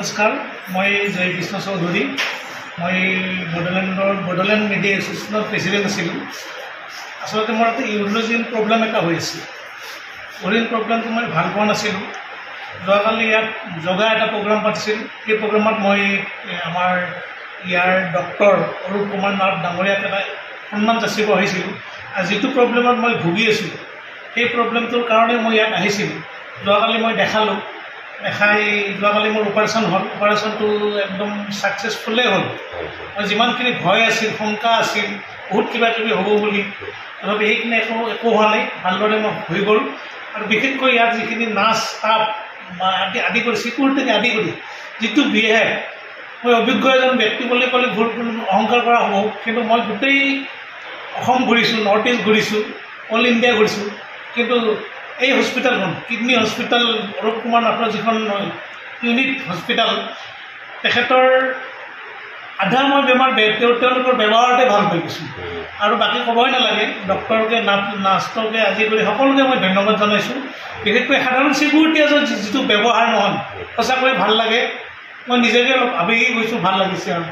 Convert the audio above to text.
নমস্কাৰ, মই জয় কৃষ্ণ চৌধুৰী। মই বডোলেণ্ড মিডিয়া এছ'চিয়েশ্যনৰ প্ৰেচিডেণ্ট আছিলোঁ। আচলতে মোৰ এটা ইউৰোলজিৰ প্ৰব্লেম এটা হৈ আছিল। ইউৰিন প্ৰব্লেমটো মই ভাল পোৱা নাছিলোঁ। যোৱাকালি ইয়াত যোগা এটা প্ৰগ্ৰাম পাতিছিল। সেই প্ৰগ্ৰামত মই আমাৰ ইয়াৰ ডক্টৰ অৰূপ কুমাৰ নাথ ডাঙৰীয়াক এটা সন্মান যাচিব আহিছিলোঁ। আৰু যিটো প্ৰব্লেমত মই ভুগি আছিলোঁ, সেই প্ৰব্লেমটোৰ কাৰণে মই ইয়াত আহিছিলোঁ। যোৱাকালি মই দেখালোঁ, দেখাই যোৱাকালি মোৰ অপাৰেশ্যন হ'ল। অপাৰেশ্যনটো একদম ছাকচেছফুলেই হ'ল। মই যিমানখিনি ভয় আছিল, শংকা আছিল, বহুত কিবা কিবি হ'ব বুলি, তথাপি সেইখিনি একো হোৱা নাই, ভালদৰে মই হৈ গ'ল। আৰু বিশেষকৈ ইয়াত যিখিনি নাৰ্ছ ষ্টাফ আদি কৰি চিকিউৰিটিকে আদি কৰি যিটো বিহেভ, মই অভিজ্ঞ এজন ব্যক্তি বুলি ক'লে ভুল অহংকাৰ কৰা হ'ব, কিন্তু মই গোটেই অসম ঘূৰিছোঁ, নৰ্থ ইষ্ট ঘূৰিছোঁ, অল ইণ্ডিয়া ঘূৰিছোঁ, কিন্তু এই হস্পিটেলখন কিডনী হস্পিটেল অৰূপ কুমাৰ নাথৰ যিখন ইউনিট হস্পিটেল, তেখেতৰ আধা মই বেমাৰ তেওঁলোকৰ ব্যৱহাৰতে ভাল হৈ গৈছোঁ। আৰু বাকী ক'বই নালাগে, ডক্টৰকে নাৰ্ছকে আদি কৰি সকলোকে মই ধন্যবাদ জনাইছোঁ। বিশেষকৈ সাধাৰণ চিকিউৰিটি এজন যিটো ব্যৱহাৰ নহয়, সঁচাকৈ ভাল লাগে। মই নিজকে অলপ আৱেগিক হৈছোঁ, ভাল লাগিছে আৰু